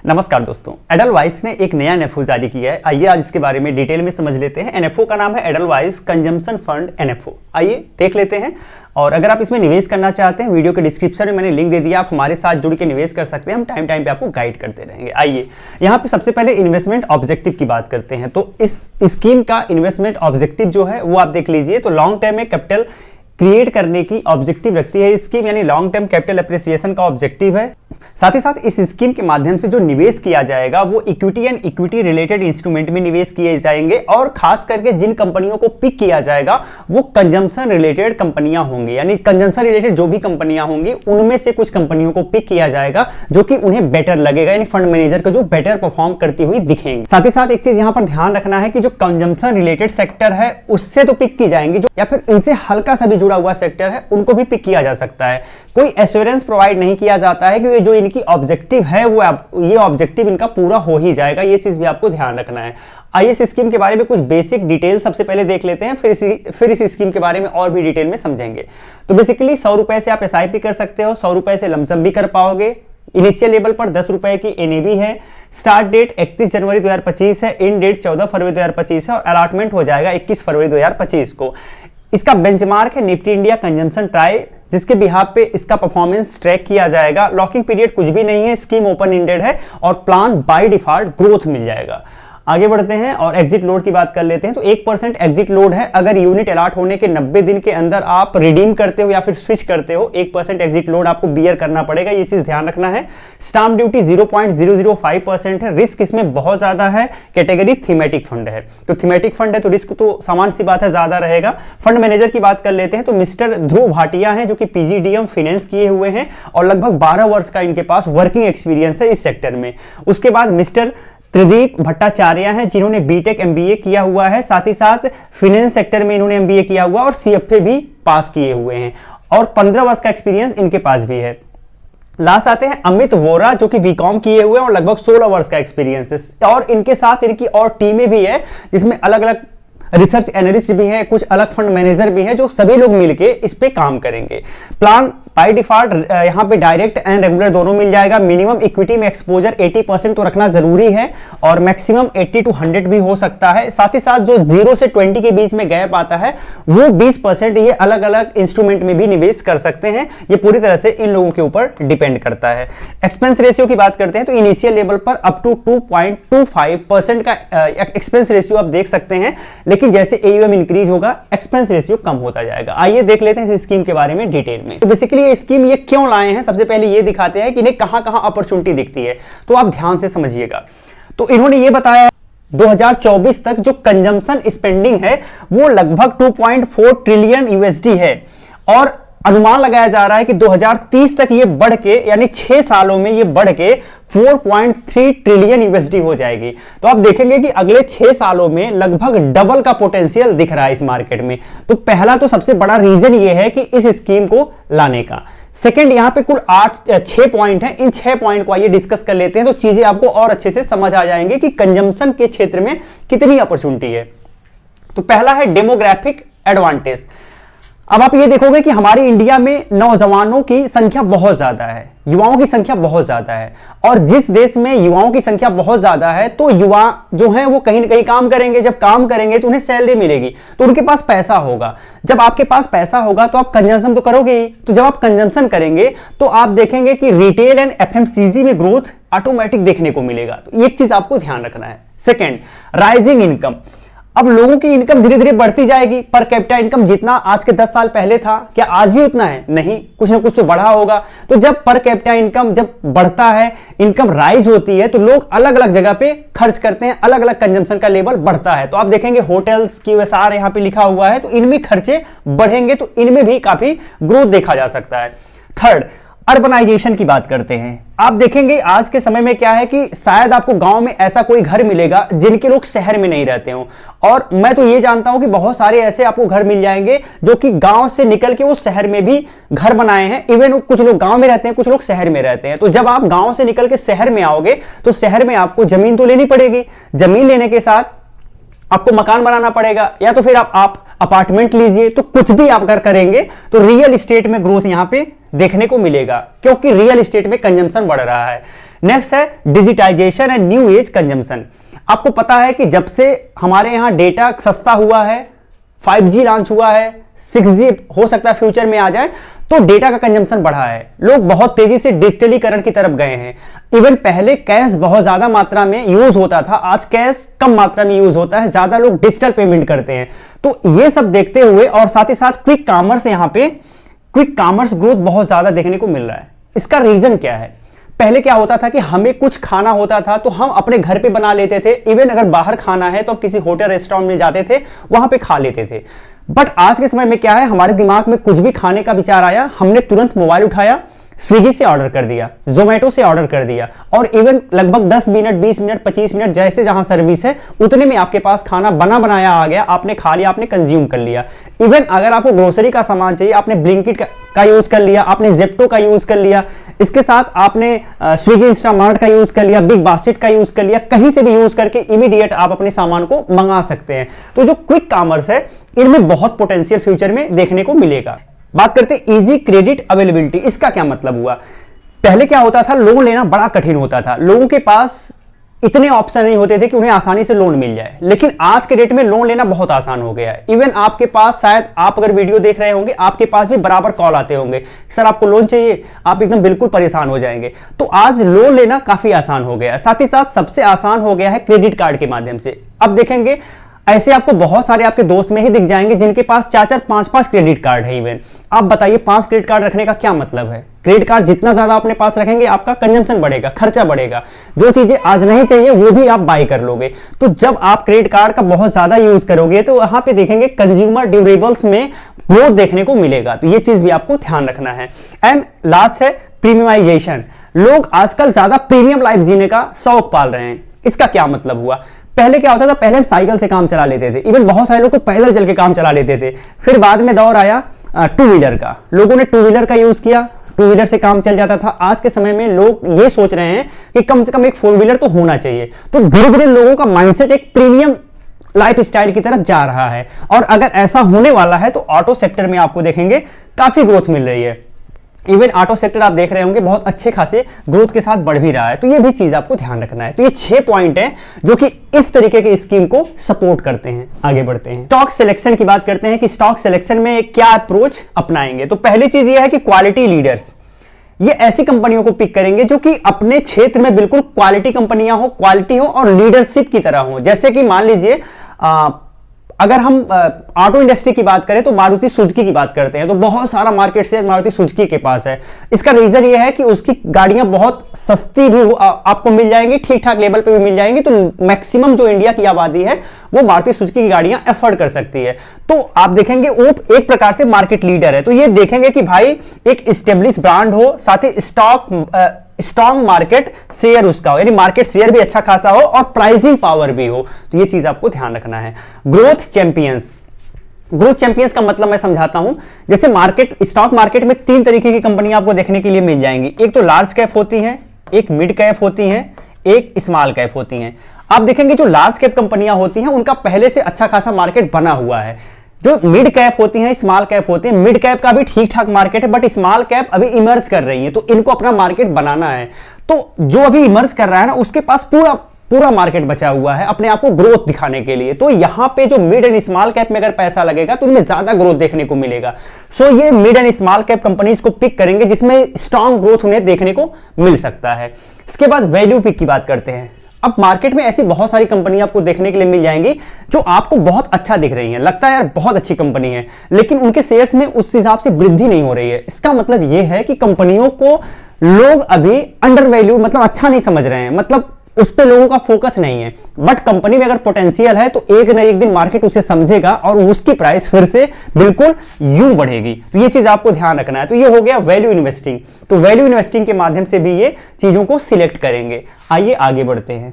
नमस्कार दोस्तों, एडलवाइस ने एक नया एनएफओ जारी किया है। आइए आज इसके बारे में डिटेल में समझ लेते हैं। एनएफओ का नाम है एडलवाइस कंजम्पशन फंड एनएफओ। आइए देख लेते हैं। और अगर आप इसमें निवेश करना चाहते हैं, वीडियो के डिस्क्रिप्शन में मैंने लिंक दे दिया, आप हमारे साथ जुड़ के निवेश कर सकते हैं। हम टाइम टाइम पे आपको गाइड करते रहेंगे। आइए यहाँ पे सबसे पहले इन्वेस्टमेंट ऑब्जेक्टिव की बात करते हैं। तो इस स्कीम का इन्वेस्टमेंट ऑब्जेक्टिव जो है वो आप देख लीजिए। तो लॉन्ग टर्म में कैपिटल क्रिएट करने की ऑब्जेक्टिव रखती है स्कीम, यानी लॉन्ग टर्म कैपिटल एप्रिसिएशन का ऑब्जेक्टिव है। साथ ही साथ इस स्कीम के माध्यम से जो निवेश किया जाएगा वो equity and equity related instrument में निवेश किए जाएंगे, और खास करके जिन कंपनियों को पिक किया जाएगा वो कंजम्पशन रिलेटेड कंपनियां होंगी। यानी कंजम्पशन रिलेटेड जो भी कंपनियां होंगी उनमें से कुछ कंपनियों को पिक किया जाएगा जो कि उन्हें बेटर लगेगा, यानी फंड मैनेजर को जो बेटर परफॉर्म करती हुई दिखेंगे। साथ ही साथ एक चीज यहां पर ध्यान रखना है कि जो कंजम्पशन रिलेटेड सेक्टर है उससे तो पिक की जाएंगी, जो या फिर इनसे हल्का सा भी जुड़ा हुआ सेक्टर है उनको भी पिक किया जा सकता है। कोई एश्योरेंस प्रोवाइड नहीं किया जाता है कि जो इनकी ऑब्जेक्टिव है वो ये ऑब्जेक्टिव इनका पूरा हो ही जाएगा। ये चीज भी आपको ध्यान रखना है। आइए इस स्कीम के बारे में कुछ बेसिक डिटेल सबसे पहले देख लेते हैं, फिर इस स्कीम के बारे में और भी डिटेल में समझेंगे। तो बेसिकली 100 रुपए से आप एसआईपी कर सकते हो, 100 रुपए से लमसम भी कर पाओगे। इनिशियल लेवल पर 10 रुपए की एनएबी है। स्टार्ट डेट 31 जनवरी 2025 है, इन डेट 14 फरवरी 2025 है और अलॉटमेंट हो जाएगा 21 फरवरी 2025 को। इसका बेंचमार्क है निफ्टी इंडिया कंजम्पशन ट्राई, जिसके बिहाफ पे इसका परफॉर्मेंस ट्रैक किया जाएगा। लॉकिंग पीरियड कुछ भी नहीं है, स्कीम ओपन एंडेड है और प्लान बाय डिफॉल्ट ग्रोथ मिल जाएगा। आगे बढ़ते हैं और एग्जिट लोड की बात कर लेते हैं। तो 1% एग्जिट लोड है। अगर यूनिट अलॉट होने के 90 दिन के अंदर आप रिडीम करते हो या फिर स्विच करते हो, 1% एग्जिट लोड आपको बियर करना पड़ेगा। ये चीज ध्यान रखना है। स्टाम्प ड्यूटी 0.005% है। रिस्क इसमें बहुत ज्यादा है। कैटेगरी थीमेटिक फंड है, तो थीमेटिक फंड है तो रिस्क तो सामान्य सी बात है ज्यादा रहेगा। फंड मैनेजर की बात कर लेते हैं तो मिस्टर ध्रुव भाटिया हैं जो कि पीजीडीएम फाइनेंस किए हुए हैं और लगभग 12 वर्ष का इनके पास वर्किंग एक्सपीरियंस है इस सेक्टर में। उसके बाद मिस्टर त्रिदीप भट्टाचार्य हैं जिन्होंने बीटेक एमबीए किया हुआ है, साथ ही साथ फाइनेंस सेक्टर में इन्होंने एमबीए किया हुआ और सीएफए भी पास किए हुए हैं और 15 वर्ष का एक्सपीरियंस इनके पास भी है। लास्ट आते हैं अमित वोरा जो कि बीकॉम किए हुए हैं और लगभग 16 वर्ष का एक्सपीरियंस है, और इनके साथ इनकी और टीमें भी है जिसमें अलग अलग रिसर्च एनालिस्ट भी है, कुछ अलग फंड मैनेजर भी है, जो सभी लोग मिलके इस पे काम करेंगे। प्लान बाय डिफॉल्ट यहाँ पे डायरेक्ट एंड रेगुलर दोनों मिल जाएगा। मिनिमम इक्विटी में एक्सपोजर 80% तो रखना जरूरी है और मैक्सिमम 80 to 100 भी हो सकता है। साथ ही साथ जो 0 से 20 के बीच में गैप आता है वो 20% ये अलग अलग इंस्ट्रूमेंट में भी निवेश कर सकते हैं। ये पूरी तरह से इन लोगों के ऊपर डिपेंड करता है। एक्सपेंस रेशियो की बात करते हैं तो इनिशियल लेवल पर अप टू 2.25% का एक्सपेंस रेशियो आप देख सकते हैं, लेकिन जैसे एयूएम इंक्रीज होगा एक्सपेंस रेशियो कम होता जाएगा। आइए देख लेते हैं इस स्कीम के बारे में डिटेल में। तो बेसिकली ये स्कीम ये क्यों लाए हैं, सबसे पहले ये दिखाते हैं कि इन्हें कहां कहां अपॉर्चुनिटी दिखती है, तो आप ध्यान से समझिएगा। तो इन्होंने ये बताया 2024 तक जो कंजम्पशन स्पेंडिंग है वो लगभग 2.4 ट्रिलियन यूएसडी है और अनुमान लगाया जा रहा है कि 2030 तक ये बढ़ के, यानी 6 सालों में ये बढ़ के 4.3 ट्रिलियन यूएसडी हो जाएगी। तो आप देखेंगे कि अगले 6 सालों में लगभग डबल का पोटेंशियल दिख रहा है इस मार्केट में। तो पहला तो सबसे बड़ा रीजन ये है कि इस स्कीम को लाने का। सेकंड, यहां पे कुल 6 पॉइंट हैं। इन 6 पॉइंट को आइए डिस्कस कर लेते हैं तो चीजें आपको और अच्छे से समझ आ जाएंगे कि कंजम्पशन के क्षेत्र में कितनी अपॉर्चुनिटी है। तो पहला है डेमोग्राफिक एडवांटेज। अब आप ये देखोगे कि हमारे इंडिया में नौजवानों की संख्या बहुत ज्यादा है, युवाओं की संख्या बहुत ज्यादा है, और जिस देश में युवाओं की संख्या बहुत ज्यादा है तो युवा जो हैं वो कहीं ना कहीं काम करेंगे। जब काम करेंगे तो उन्हें सैलरी मिलेगी, तो उनके पास पैसा होगा। जब आपके पास पैसा होगा तो आप कंजम्पशन तो करोगे ही। तो जब आप कंजम्पशन करेंगे तो आप देखेंगे कि रिटेल एंड एफएमसीजी में ग्रोथ ऑटोमेटिक देखने को मिलेगा। तो एक चीज आपको ध्यान रखना है। Second, rising income. अब लोगों की इनकम धीरे धीरे बढ़ती जाएगी। पर कैपिटा इनकम जितना आज के 10 साल पहले था, क्या आज भी उतना है? नहीं, कुछ ना कुछ तो बढ़ा होगा। तो जब पर कैपिटा इनकम जब बढ़ता है, इनकम राइज होती है, तो लोग अलग अलग जगह पे खर्च करते हैं, अलग अलग कंजम्पशन का लेवल बढ़ता है। तो आप देखेंगे होटल्स QSR यहाँ पे लिखा हुआ है, तो इनमें खर्चे बढ़ेंगे, तो इनमें भी काफी ग्रोथ देखा जा सकता है। थर्ड, अर्बनाइजेशन की बात करते हैं। आप देखेंगे आज के समय में क्या है कि शायद आपको गांव में ऐसा कोई घर मिलेगा जिनके लोग शहर में नहीं रहते हो, और मैं तो ये जानता हूं कि बहुत सारे ऐसे आपको घर मिल जाएंगे जो कि गांव से निकल के वो शहर में भी घर बनाए हैं। इवन कुछ लोग गांव में रहते हैं, कुछ लोग शहर में रहते हैं। तो जब आप गांव से निकल के शहर में आओगे तो शहर में आपको जमीन तो लेनी पड़ेगी। जमीन लेने के साथ आपको मकान बनाना पड़ेगा, या तो फिर आप अपार्टमेंट लीजिए। तो कुछ भी आप अगर करेंगे तो रियल एस्टेट में ग्रोथ यहां पे देखने को मिलेगा, क्योंकि रियल एस्टेट में कंजम्पशन बढ़ रहा है। नेक्स्ट है digitization and new age consumption. आपको पता है कि जब से हमारे यहां डेटा सस्ता हुआ है, 5G लॉन्च हुआ है, 6G हो सकता है फ्यूचर में आ जाए, तो डेटा का कंजम्पशन बढ़ा है। लोग बहुत तेजी से डिजिटलीकरण की तरफ गए हैं। इवन पहले कैश बहुत ज्यादा मात्रा में यूज होता था, आज कैश कम मात्रा में यूज होता है, ज्यादा लोग डिजिटल पेमेंट करते हैं। तो ये सब देखते हुए और साथ ही साथ क्विक कॉमर्स, यहां पे क्विक कॉमर्स ग्रोथ बहुत ज्यादा देखने को मिल रहा है। इसका रीजन क्या है? पहले क्या होता था कि हमें कुछ खाना होता था तो हम अपने घर पे बना लेते थे। इवन अगर बाहर खाना है तो हम किसी होटल रेस्टोरेंट में जाते थे, वहां पे खा लेते थे। बट आज के समय में क्या है, हमारे दिमाग में कुछ भी खाने का विचार आया, हमने तुरंत मोबाइल उठाया, स्विगी से ऑर्डर कर दिया, जोमेटो से ऑर्डर कर दिया, और इवन लगभग 10 मिनट, 20 मिनट, 25 मिनट जैसे जहां सर्विस है उतने में आपके पास खाना बना बनाया आ गया, आपने खा लिया, आपने कंज्यूम कर लिया। इवन अगर आपको ग्रोसरी का सामान चाहिए, आपने ब्लिंकिट का यूज कर लिया, आपने जेप्टो का यूज कर लिया, इसके साथ आपने स्विगी इंस्टामार्ट का यूज कर लिया, बिग बास्केट का यूज कर लिया, कहीं से भी यूज करके इमीडिएट आप अपने सामान को मंगा सकते हैं। तो जो क्विक कॉमर्स है, इनमें बहुत पोटेंशियल फ्यूचर में देखने को मिलेगा। बात करते हैं इजी क्रेडिट अवेलेबिलिटी। इसका क्या मतलब हुआ? पहले क्या होता था, लोन लेना बड़ा कठिन होता था, लोगों के पास इतने ऑप्शन नहीं होते थे कि उन्हें आसानी से लोन मिल जाए। लेकिन आज के डेट में लोन लेना बहुत आसान हो गया है। इवन आपके पास, शायद आप अगर वीडियो देख रहे होंगे, आपके पास भी बराबर कॉल आते होंगे, सर आपको लोन चाहिए, आप एकदम बिल्कुल परेशान हो जाएंगे। तो आज लोन लेना काफी आसान हो गया है। साथ ही साथ सबसे आसान हो गया है क्रेडिट कार्ड के माध्यम से। अब देखेंगे ऐसे आपको बहुत सारे आपके दोस्त में ही दिख जाएंगे जिनके पास 4-4, 5-5 क्रेडिट कार्ड है। इवन आप बताइए 5 क्रेडिट कार्ड रखने का क्या मतलब है? क्रेडिट कार्ड जितना ज्यादा अपने पास रखेंगे, आपका कंजम्पशन बढ़ेगा, खर्चा बढ़ेगा, जो चीजें आज नहीं चाहिए वो भी आप बाय कर लोगे। तो जब आप क्रेडिट कार्ड का बहुत ज्यादा यूज करोगे तो वहां पे देखेंगे कंज्यूमर ड्यूरेबल्स में ग्रोथ देखने को मिलेगा। तो ये चीज भी आपको ध्यान रखना है। एंड लास्ट है प्रीमियमाइजेशन। लोग आजकल ज्यादा प्रीमियम लाइफ जीने का शौक पाल रहे हैं। इसका क्या मतलब हुआ? पहले क्या होता था, पहले हम साइकिल से काम चला लेते थे, इवन बहुत सारे लोग तो पैदल चल के काम चला लेते थे। फिर बाद में दौर आया टू व्हीलर का, लोगों ने टू व्हीलर का यूज किया, टू व्हीलर से काम चल जाता था। आज के समय में लोग ये सोच रहे हैं कि कम से कम एक 4 व्हीलर तो होना चाहिए। तो धीरे धीरे लोगों का माइंडसेट एक प्रीमियम लाइफ स्टाइल की तरफ जा रहा है। और अगर ऐसा होने वाला है तो ऑटो सेक्टर में आपको देखेंगे काफी ग्रोथ मिल रही है। इवन ऑटो सेक्टर आप देख रहे होंगे बहुत अच्छे खासे ग्रोथ के साथ बढ़ भी रहा है। तो ये भी चीज आपको ध्यान रखना है। तो ये 6 पॉइंट हैं जो कि इस तरीके के स्कीम को सपोर्ट करते हैं। आगे बढ़ते हैं, स्टॉक सिलेक्शन की बात करते हैं कि स्टॉक सिलेक्शन में क्या अप्रोच अपनाएंगे। तो पहली चीज ये है कि क्वालिटी लीडर्स, ये ऐसी कंपनियों को पिक करेंगे जो कि अपने क्षेत्र में बिल्कुल क्वालिटी कंपनियां हो, क्वालिटी हो और लीडरशिप की तरह हो। जैसे कि मान लीजिए अगर हम ऑटो इंडस्ट्री की बात करें तो मारुति सुजुकी की बात करते हैं, तो बहुत सारा मार्केट शेयर मारुति सुजुकी के पास है। इसका रीजन ये है कि उसकी गाड़ियां बहुत सस्ती भी आपको मिल जाएंगी, ठीक ठाक लेवल पे भी मिल जाएंगी। तो मैक्सिमम जो इंडिया की आबादी है वो मारुति सुजुकी की गाड़ियां अफोर्ड कर सकती है। तो आप देखेंगे वो एक प्रकार से मार्केट लीडर है। तो ये देखेंगे कि भाई एक स्टेब्लिश ब्रांड हो, साथ ही स्ट्रॉन्ग मार्केट शेयर उसका हो, यानी मार्केट शेयर भी अच्छा खासा हो और प्राइसिंग पावर भी हो। तो ये चीज आपको ध्यान रखना है। ग्रोथ चैंपियंस, ग्रोथ चैंपियंस का मतलब मैं समझाता हूं। जैसे मार्केट, स्टॉक मार्केट में 3 तरीके की कंपनियां आपको देखने के लिए मिल जाएंगी। एक तो लार्ज कैप होती हैं, एक मिड कैप होती हैं, एक स्मॉल कैप होती हैं। आप देखेंगे जो लार्ज कैप कंपनियां होती हैं उनका पहले से अच्छा खासा मार्केट बना हुआ है। जो मिड कैप होती हैं, स्मॉल कैप होती हैं, मिड कैप का भी ठीक ठाक मार्केट है, बट स्मॉल कैप अभी इमर्ज कर रही है, तो इनको अपना मार्केट बनाना है। तो जो अभी इमर्ज कर रहा है ना, उसके पास पूरा मार्केट बचा हुआ है अपने आप को ग्रोथ दिखाने के लिए। तो यहां पे जो मिड एंड स्मॉल कैप में अगर पैसा लगेगा तो उनमें ज्यादा ग्रोथ देखने को मिलेगा। सो ये mid and small cap companies को पिक करेंगे जिसमें स्ट्रॉन्ग ग्रोथ उन्हें देखने को मिल सकता है। इसके बाद वैल्यू पिक की बात करते हैं। अब मार्केट में ऐसी बहुत सारी कंपनी आपको देखने के लिए मिल जाएंगी जो आपको बहुत अच्छा दिख रही हैं, लगता है यार बहुत अच्छी कंपनी है, लेकिन उनके शेयर्स में उस हिसाब से वृद्धि नहीं हो रही है। इसका मतलब यह है कि कंपनियों को लोग अभी अंडर वैल्यू, मतलब अच्छा नहीं समझ रहे हैं, मतलब उस पे लोगों का फोकस नहीं है। बट कंपनी में अगर पोटेंशियल है तो एक न एक दिन मार्केट उसे समझेगा और उसकी प्राइस फिर से बिल्कुल यूं बढ़ेगी। तो ये चीज आपको ध्यान रखना है। तो ये हो गया वैल्यू इन्वेस्टिंग। तो वैल्यू इन्वेस्टिंग के माध्यम से भी ये चीजों को सिलेक्ट करेंगे। आइए आगे बढ़ते हैं,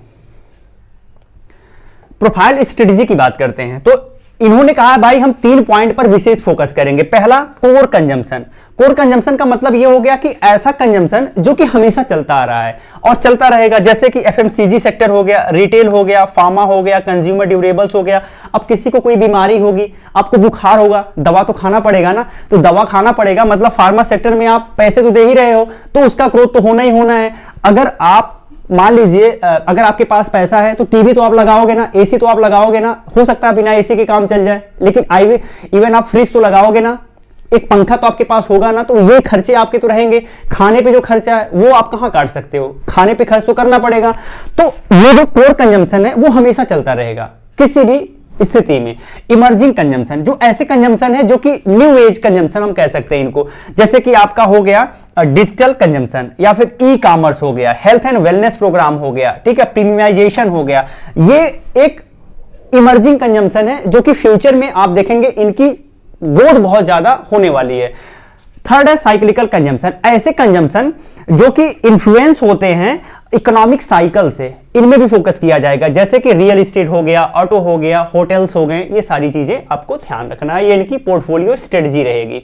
प्रोफाइल स्ट्रेटेजी की बात करते हैं। तो इन्होंने कहा भाई हम 3 पॉइंट पर विशेष फोकस करेंगे। पहला, कोर कंजम्पशन। कोर कंजम्पशन का मतलब यह हो गया कि ऐसा कंजम्पशन जो कि हमेशा चलता आ रहा है और चलता रहेगा, जैसे कि एफएमसीजी सेक्टर हो गया, रिटेल हो गया, फार्मा हो गया, कंज्यूमर ड्यूरेबल्स हो गया। अब किसी को कोई बीमारी होगी, आपको बुखार होगा, दवा तो खाना पड़ेगा ना, तो दवा खाना पड़ेगा, मतलब फार्मा सेक्टर में आप पैसे तो दे ही रहे हो, तो उसका ग्रोथ तो होना ही होना है। अगर आप मान लीजिए अगर आपके पास पैसा है तो टीवी तो आप लगाओगे ना, एसी तो आप लगाओगे ना, हो सकता है बिना एसी के काम चल जाए, लेकिन इवन आप फ्रिज तो लगाओगे ना, एक पंखा तो आपके पास होगा ना, तो ये खर्चे आपके तो रहेंगे। खाने पे जो खर्चा है वो आप कहां काट सकते हो, खाने पे खर्च तो करना पड़ेगा। तो ये जो कोर कंजम्पशन है वो हमेशा चलता रहेगा किसी भी स्थिति में। इमर्जिंग कंजम्पशन जो ऐसे कंजम्पशन है जो कि न्यू एज कंजम्पशन हम कह सकते हैं इनको, जैसे कि आपका हो गया डिजिटल कंजम्पशन, या फिर ई कॉमर्स हो गया, हेल्थ एंड वेलनेस प्रोग्राम हो गया, ठीक है, प्रीमियमाइजेशन हो गया। ये एक इमर्जिंग कंजम्पशन है जो कि फ्यूचर में आप देखेंगे इनकी ग्रोथ बहुत ज्यादा होने वाली है। थर्ड है साइक्लिकल कंजम्पशन, ऐसे कंजम्पशन जो कि इन्फ्लुएंस होते हैं इकोनॉमिक साइकिल से, इनमें भी फोकस किया जाएगा, जैसे कि रियल एस्टेट हो गया, ऑटो हो गया, होटल्स हो गए, ये सारी चीजें आपको ध्यान रखना है, ये इनकी पोर्टफोलियो स्ट्रेटजी रहेगी।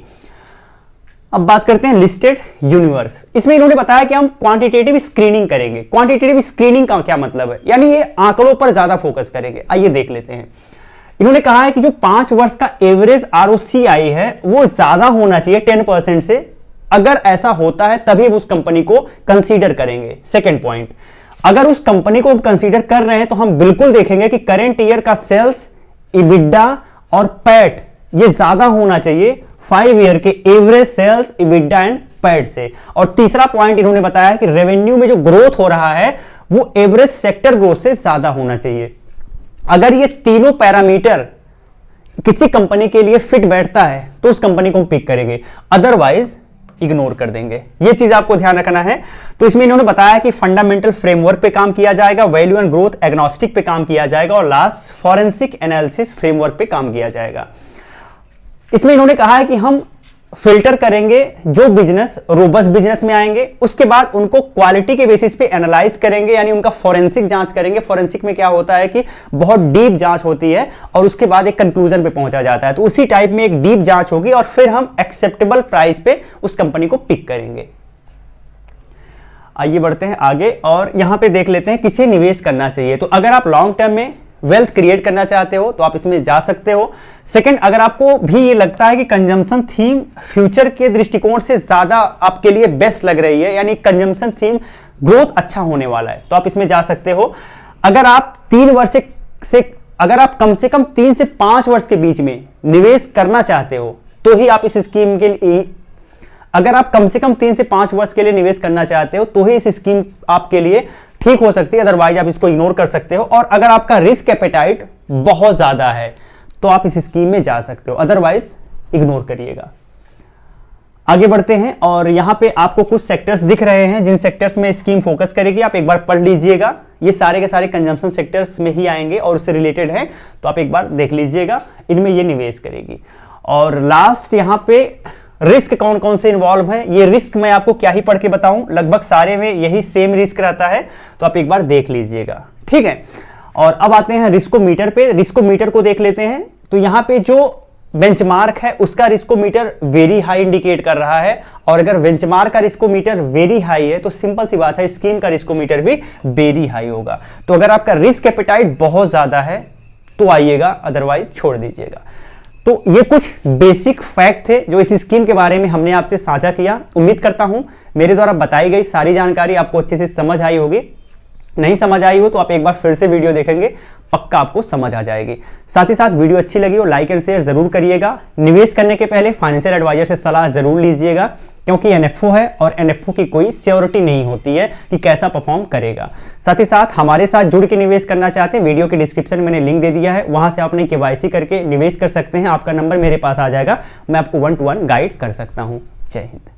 अब बात करते हैं लिस्टेड यूनिवर्स। इसमें इन्होंने बताया कि हम क्वांटिटेटिव स्क्रीनिंग करेंगे। क्वांटिटेटिव स्क्रीनिंग का क्या मतलब है, यानी ये आंकड़ों पर ज्यादा फोकस करेंगे। आइए देख लेते हैं। इन्होंने कहा है कि जो 5 वर्ष का एवरेज ROCI है वो ज्यादा होना चाहिए 10% से, अगर ऐसा होता है तभी उस कंपनी को कंसीडर करेंगे। सेकेंड पॉइंट, अगर उस कंपनी को कंसीडर कर रहे हैं तो हम बिल्कुल देखेंगे कि करंट ईयर का सेल्स, इबिडा और पैट ये ज्यादा होना चाहिए 5 ईयर के average sales, EBITDA and PAT से। और तीसरा पॉइंट इन्होंने बताया कि रेवेन्यू में जो ग्रोथ हो रहा है वो एवरेज सेक्टर ग्रोथ से ज्यादा होना चाहिए। अगर ये तीनों पैरामीटर किसी कंपनी के लिए फिट बैठता है तो उस कंपनी को हम पिक करेंगे, अदरवाइज इग्नोर कर देंगे। ये चीज आपको ध्यान रखना है। तो इसमें इन्होंने बताया कि फंडामेंटल फ्रेमवर्क पे काम किया जाएगा, वैल्यू एंड ग्रोथ एग्नोस्टिक पे काम किया जाएगा, और लास्ट फॉरेंसिक एनालिसिस फ्रेमवर्क पे काम किया जाएगा। इसमें इन्होंने कहा है कि हम फिल्टर करेंगे जो बिजनेस रोबस्ट बिजनेस में आएंगे, उसके बाद उनको क्वालिटी के बेसिस पे एनालाइज करेंगे, यानी उनका फॉरेंसिक जांच करेंगे। फॉरेंसिक में क्या होता है कि बहुत डीप जांच होती है और उसके बाद एक कंक्लूजन पे पहुंचा जाता है, तो उसी टाइप में एक डीप जांच होगी और फिर हम एक्सेप्टेबल प्राइस पे उस कंपनी को पिक करेंगे। आइए बढ़ते हैं आगे और यहां पे देख लेते हैं किसे निवेश करना चाहिए। तो अगर आप लॉन्ग टर्म में वेल्थ क्रिएट करना चाहते हो तो आप इसमें जा सकते हो। सेकंड, अगर आपको भी ये लगता है कि कंजम्पशन थीम फ्यूचर के दृष्टिकोण से ज्यादा आपके लिए बेस्ट लग रही है, यानी कंजम्पशन थीम ग्रोथ अच्छा होने वाला है, तो आप इसमें जा सकते हो। अगर आप 3 वर्ष से अगर आप कम से कम 3 से 5 वर्ष के बीच में निवेश करना चाहते हो तो ही आप इस स्कीम के लिए, अगर आप कम से कम 3 से 5 वर्ष के लिए निवेश करना चाहते हो तो ही इस स्कीम आपके लिए ठीक हो सकती है, अदरवाइज आप इसको इग्नोर कर सकते हो। और अगर आपका रिस्क एपेटाइट बहुत ज्यादा है तो आप इस स्कीम में जा सकते हो, अदरवाइज इग्नोर करिएगा। आगे बढ़ते हैं और यहां पे आपको कुछ सेक्टर्स दिख रहे हैं जिन सेक्टर्स में स्कीम फोकस करेगी, आप एक बार पढ़ लीजिएगा। ये सारे के सारे कंजम्पशन सेक्टर्स में ही आएंगे और उससे रिलेटेड है, तो आप एक बार देख लीजिएगा, इनमें ये निवेश करेगी। और लास्ट यहां पे रिस्क कौन कौन से इन्वॉल्व हैं, ये रिस्क मैं आपको क्या ही पढ़ के बताऊं, लगभग सारे में यही सेम रिस्क रहता है, तो आप एक बार देख लीजिएगा, ठीक है। और अब आते हैं रिस्कोमीटर पे। रिस्कोमीटर को देख लेते हैं। तो यहां पे जो बेंचमार्क है उसका रिस्कोमीटर वेरी हाई इंडिकेट कर रहा है, और अगर बेंचमार्क का रिस्कोमीटर वेरी हाई है तो सिंपल सी बात है स्कीम का रिस्कोमीटर भी वेरी हाई होगा। तो अगर आपका रिस्क एपेटाइट बहुत ज्यादा है तो आइएगा, अदरवाइज छोड़ दीजिएगा। तो ये कुछ बेसिक फैक्ट थे जो इस स्कीम के बारे में हमने आपसे साझा किया। उम्मीद करता हूं मेरे द्वारा बताई गई सारी जानकारी आपको अच्छे से समझ आई होगी। नहीं समझ आई हो तो आप एक बार फिर से वीडियो देखेंगे, पक्का आपको समझ आ जाएगी। साथ ही साथ वीडियो अच्छी लगी हो लाइक एंड शेयर जरूर करिएगा। निवेश करने के पहले फाइनेंशियल एडवाइजर से सलाह जरूर लीजिएगा, क्योंकि एनएफओ है और एनएफओ की कोई श्योरिटी नहीं होती है कि कैसा परफॉर्म करेगा। साथ ही साथ हमारे साथ जुड़ के निवेश करना चाहते हैं, वीडियो के डिस्क्रिप्शन में मैंने लिंक दे दिया है, वहां से आपने केवाईसी करके निवेश कर सकते हैं। आपका नंबर मेरे पास आ जाएगा, मैं आपको 1-to-1 गाइड कर सकता हूं। जय हिंद।